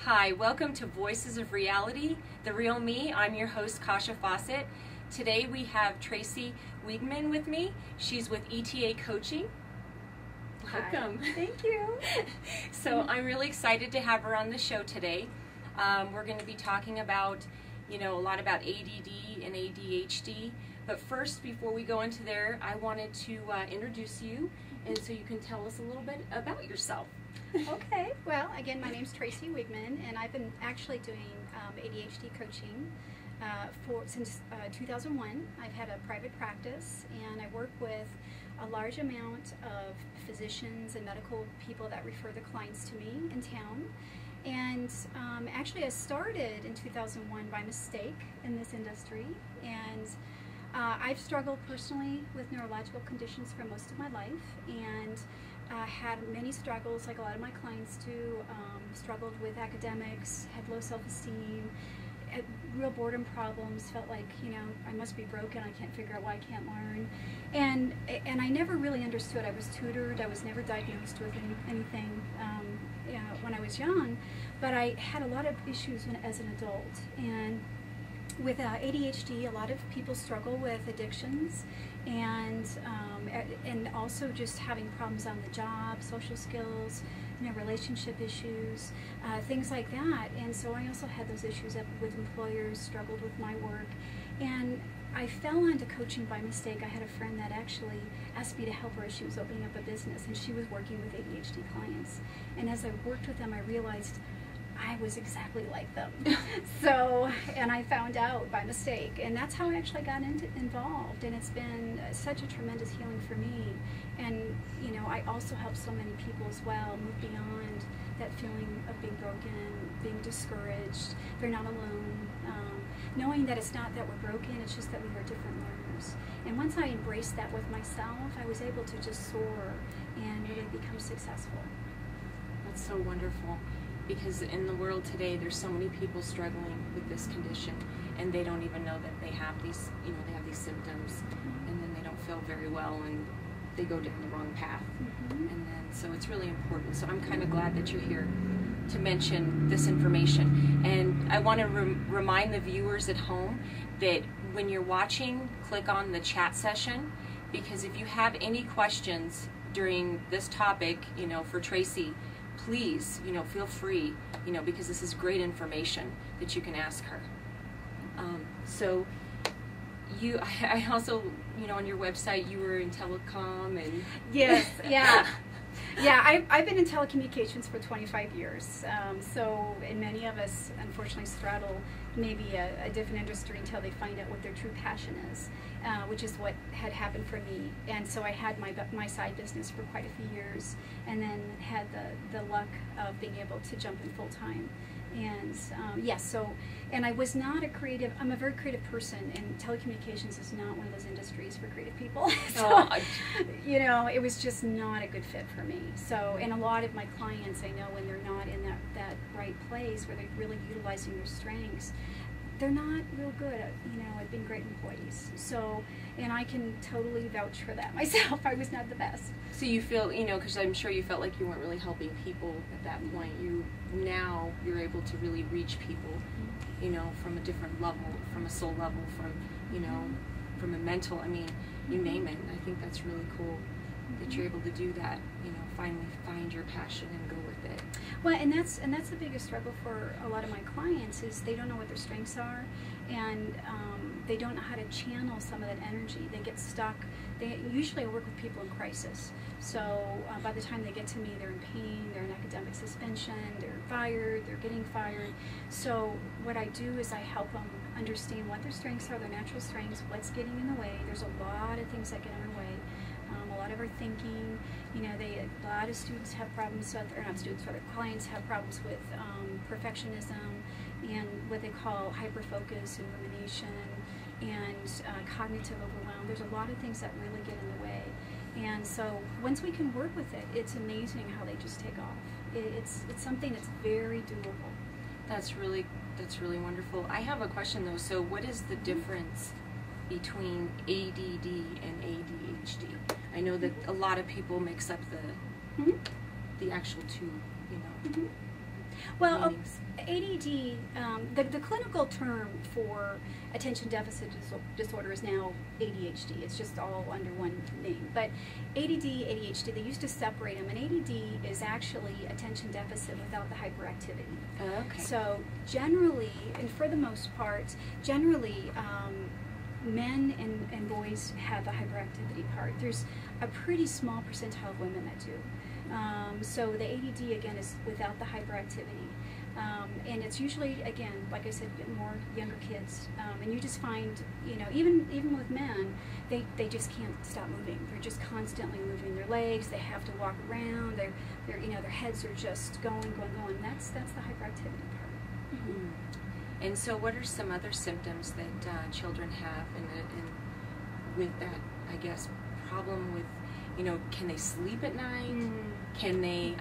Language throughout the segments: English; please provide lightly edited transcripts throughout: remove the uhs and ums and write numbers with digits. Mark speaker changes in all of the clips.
Speaker 1: Hi, welcome to Voices of Reality, The Real Me. I'm your host, Kasha Fawcett. Today we have Tracy Weegmann with me. She's with ETA Coaching. Welcome.
Speaker 2: Hi. Thank you.
Speaker 1: So I'm really excited to have her on the show today. We're going to be talking about, a lot about ADD and ADHD. But first, before we go into there, I wanted to introduce you, and so you can tell us a little bit about yourself.
Speaker 2: Okay. Well, again, my name's Tracy Weegmann, and I've been actually doing ADHD coaching since 2001. I've had a private practice, and I work with a large amount of physicians and medical people that refer the clients to me in town. And actually, I started in 2001 by mistake in this industry, and I've struggled personally with neurological conditions for most of my life, and had many struggles, like a lot of my clients do. Struggled with academics, had low self-esteem, had real boredom problems, felt like, I must be broken, I can't figure out why I can't learn. And I never really understood. I was tutored, I was never diagnosed with anything when I was young, but I had a lot of issues as an adult. And with ADHD, a lot of people struggle with addictions and also just having problems on the job, social skills, relationship issues, things like that. And so I also had those issues with employers, struggled with my work. And I fell onto coaching by mistake. I had a friend that actually asked me to help her as she was opening up a business, and she was working with ADHD clients. And as I worked with them, I realized I was exactly like them. And I found out by mistake, and that's how I actually got involved, and it's been such a tremendous healing for me. And I also help so many people as well move beyond that feeling of being broken, being discouraged. They're not alone. Knowing that it's not that we're broken, it's just that we are different learners. And once I embraced that with myself, I was able to just soar and really become successful.
Speaker 1: That's so wonderful. Because in the world today, there's so many people struggling with this condition, and they don't even know that they have these, they have these symptoms, and then they don't feel very well, and they go down the wrong path. And then, so it's really important. So I'm kind of glad that you're here to mention this information. And I want to remind the viewers at home that when you're watching, click on the chat session, because if you have any questions during this topic, for Tracy, please, feel free, because this is great information that you can ask her. So I also, on your website, you were in telecom and...
Speaker 2: Yes, yeah. Yeah, I've been in telecommunications for 25 years. And many of us, unfortunately, straddle maybe a different industry until they find out what their true passion is, which is what had happened for me. And so I had my side business for quite a few years, and then had the luck of being able to jump in full time. And and I was not a creative. I'm a very creative person, and telecommunications is not one of those industries for creative people. So, it was just not a good fit for me. So, and a lot of my clients, I know when they're not in that right place where they're really utilizing their strengths, they're not real good at being great employees. So, and I can totally vouch for that myself. I was not the best.
Speaker 1: So you feel, because I'm sure you felt like you weren't really helping people at that point. Now you're able to really reach people, from a different level, from a soul level, from a mental. You name it. I think that's really cool that you're able to do that. Finally find your passion and go with it.
Speaker 2: Well, and that's the biggest struggle for a lot of my clients is they don't know what their strengths are, and they don't know how to channel some of that energy. They get stuck. Usually I work with people in crisis, so by the time they get to me, they're in pain, they're in academic suspension, they're fired, they're getting fired. So what I do is I help them understand what their strengths are, their natural strengths, what's getting in the way. There's a lot of things that get in our way. A lot of our thinking, a lot of students have problems with, or not students, rather clients have problems with perfectionism and what they call hyperfocus and rumination and cognitive overwhelm. There's a lot of things that really get in the way. And so once we can work with it, it's amazing how they just take off. It's something that's very doable.
Speaker 1: That's really wonderful. I have a question though. So what is the difference between ADD and ADHD? I know that a lot of people mix up the actual two,
Speaker 2: Well,
Speaker 1: meanings?
Speaker 2: ADD, the clinical term for attention deficit disorder is now ADHD. It's just all under one name. But ADD, ADHD, they used to separate them. And ADD is actually attention deficit without the hyperactivity.
Speaker 1: Okay.
Speaker 2: So generally, and for the most part, generally, men and boys have the hyperactivity part. There's a pretty small percentile of women that do. So the ADD, again, is without the hyperactivity. And it's usually, again, like I said, more younger kids. And you just find, you know, even with men, they just can't stop moving. They're just constantly moving their legs. They have to walk around. They're you know, their heads are just going. That's the hyperactivity part.
Speaker 1: Mm-hmm. And so what are some other symptoms that children have and with that, I guess, problem with, you know, can they sleep at night?
Speaker 2: Mm-hmm.
Speaker 1: Can they,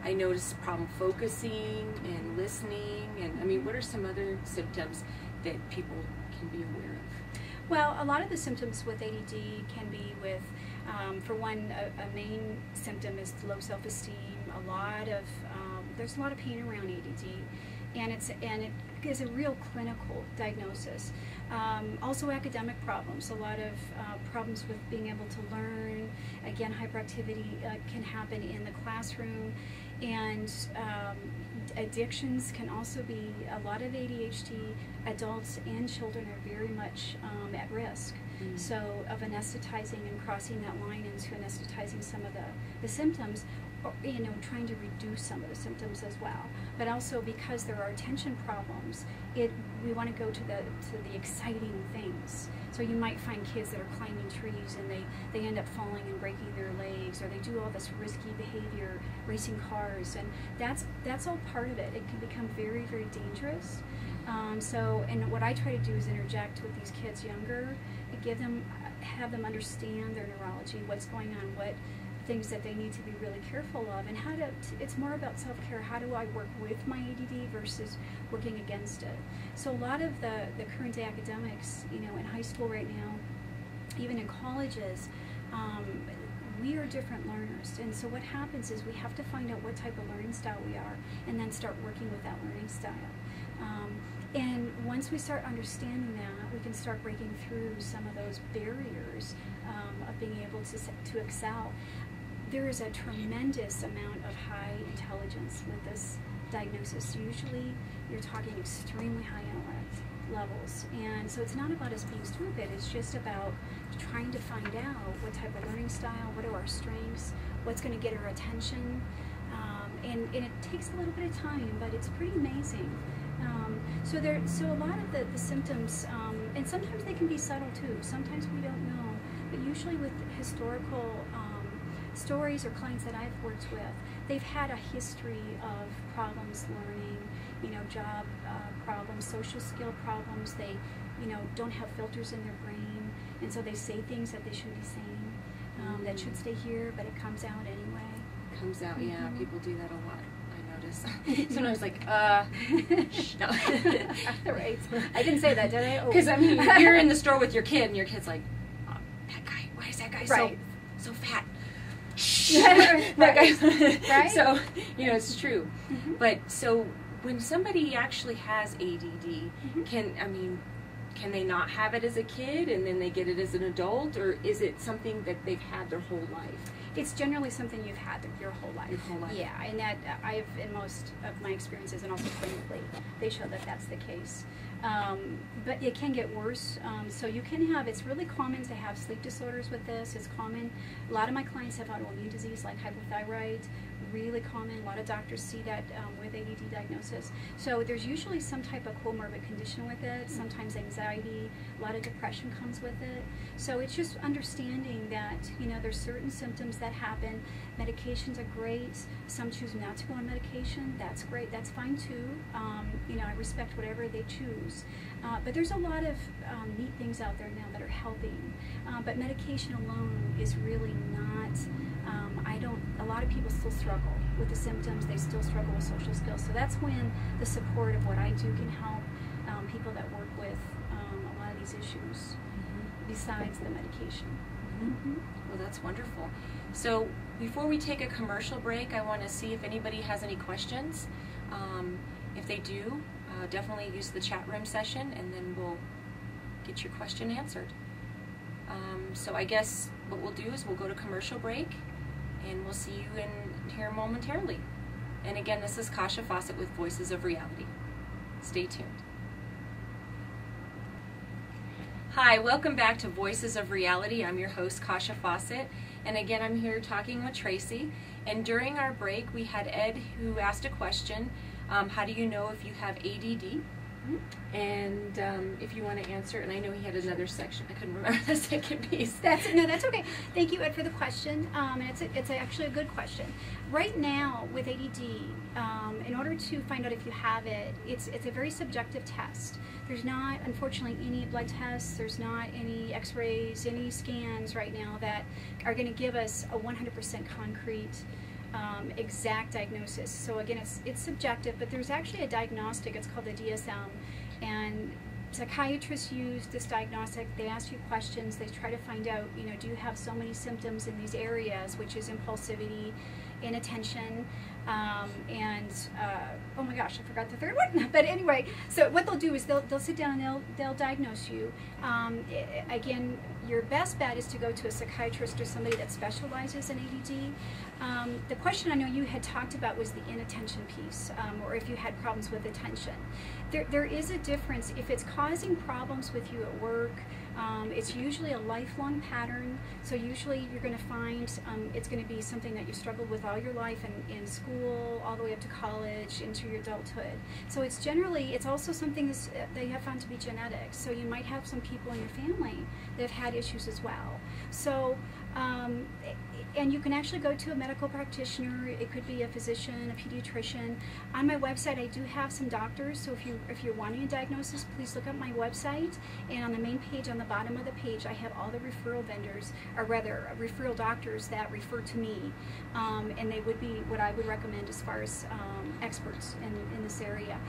Speaker 1: I notice problem focusing and listening, and I mean, what are some other symptoms that people can be aware of?
Speaker 2: Well, a lot of the symptoms with ADD can be with, for one, a main symptom is low self-esteem. There's a lot of pain around ADD, and it is a real clinical diagnosis. Also academic problems, a lot of problems with being able to learn. Again, hyperactivity can happen in the classroom, and addictions can also be. A lot of ADHD adults and children are very much at risk. Mm-hmm. So of anesthetizing and crossing that line into anesthetizing some of the symptoms, or, you know, trying to reduce some of the symptoms as well. But also because there are attention problems, we want to go to the exciting things. So you might find kids that are climbing trees and they end up falling and breaking their legs, or they do all this risky behavior, racing cars, and that's all part of it. It can become very, very dangerous. And what I try to do is interject with these kids younger, and have them understand their neurology, what's going on, what things that they need to be really careful of, and how to, it's more about self-care. How do I work with my ADD versus working against it? So a lot of the current day academics, you know, in high school right now, even in colleges, we are different learners. And so what happens is we have to find out what type of learning style we are and then start working with that learning style. And once we start understanding that, we can start breaking through some of those barriers of being able to excel. There is a tremendous amount of high intelligence with this diagnosis. Usually you're talking extremely high intellect levels. And so it's not about us being stupid, it's just about trying to find out what type of learning style, what are our strengths, what's going to get our attention. And it takes a little bit of time, but it's pretty amazing. So a lot of the symptoms, and sometimes they can be subtle too. Sometimes we don't know, but usually with historical stories or clients that I've worked with, they've had a history of problems learning, you know, job problems, social skill problems. They, you know, don't have filters in their brain, and so they say things that they shouldn't be saying, that should stay here, but it comes out anyway.
Speaker 1: Comes out, yeah. People do that a lot. Sometimes like, no.
Speaker 2: Right. I didn't say that, did I?
Speaker 1: Because I mean, you're in the store with your kid, and your kid's like, oh, that guy, why is that guy so fat? That guy.
Speaker 2: Right.
Speaker 1: So, you know, it's true. But so when somebody actually has ADD, can they not have it as a kid and then they get it as an adult, or is it something that they've had their whole life?
Speaker 2: It's generally something you've had your whole life.
Speaker 1: Your whole life.
Speaker 2: Yeah, and that I've, in most of my experiences, and also clinically, they show that that's the case. But it can get worse. So you can have, it's really common to have sleep disorders with this. It's common. A lot of my clients have autoimmune disease like hypothyroid. Really common. A lot of doctors see that with ADD diagnosis. So there's usually some type of comorbid condition with it. Sometimes anxiety, a lot of depression comes with it. So it's just understanding that, you know, there's certain symptoms that happen. Medications are great. Some choose not to go on medication. That's great. That's fine too. You know, I respect whatever they choose. But there's a lot of neat things out there now that are helping. But medication alone is really not. A lot of people still struggle with the symptoms. They still struggle with social skills. So that's when the support of what I do can help people that work with a lot of these issues, besides the medication.
Speaker 1: Well, that's wonderful. So before we take a commercial break, I want to see if anybody has any questions. If they do, definitely use the chat room session, and then we'll get your question answered. So I guess what we'll do is we'll go to commercial break, and we'll see you in here momentarily. And again, this is Kasha Fawcett with Voices of Reality. Stay tuned. Hi, welcome back to Voices of Reality. I'm your host, Kasha Fawcett, and again, I'm here talking with Tracy. And during our break, we had Ed who asked a question, how do you know if you have ADD? And if you want to answer, and I know he had another section, I couldn't remember the second piece.
Speaker 2: That's okay. Thank you, Ed, for the question. And it's actually a good question. Right now with ADD, in order to find out if you have it, it's a very subjective test. There's not, unfortunately, any blood tests. There's not any X-rays, any scans right now that are going to give us a 100% concrete exact diagnosis. So again, it's subjective, but there's actually a diagnostic. It's called the DSM, and psychiatrists use this diagnostic. They ask you questions. They try to find out, do you have so many symptoms in these areas, which is impulsivity, inattention, and oh my gosh, I forgot the third one. But anyway, so what they'll do is they'll sit down and they'll diagnose you. Again, your best bet is to go to a psychiatrist or somebody that specializes in ADD. The question I know you had talked about was the inattention piece, or if you had problems with attention. There is a difference. If it's causing problems with you at work, it's usually a lifelong pattern. So usually you're going to find it's going to be something that you struggled with all your life in school, all the way up to college, into your adulthood. So it's also something that you have found to be genetic. So you might have some people in your family that have had issues as well. So, and you can actually go to a medical practitioner. It could be a physician, a pediatrician. On my website, I do have some doctors. So if you're wanting a diagnosis, please look up my website. And on the main page, on the bottom of the page, I have all the referral vendors, or rather, referral doctors that refer to me, and they would be what I would recommend as far as experts in this area.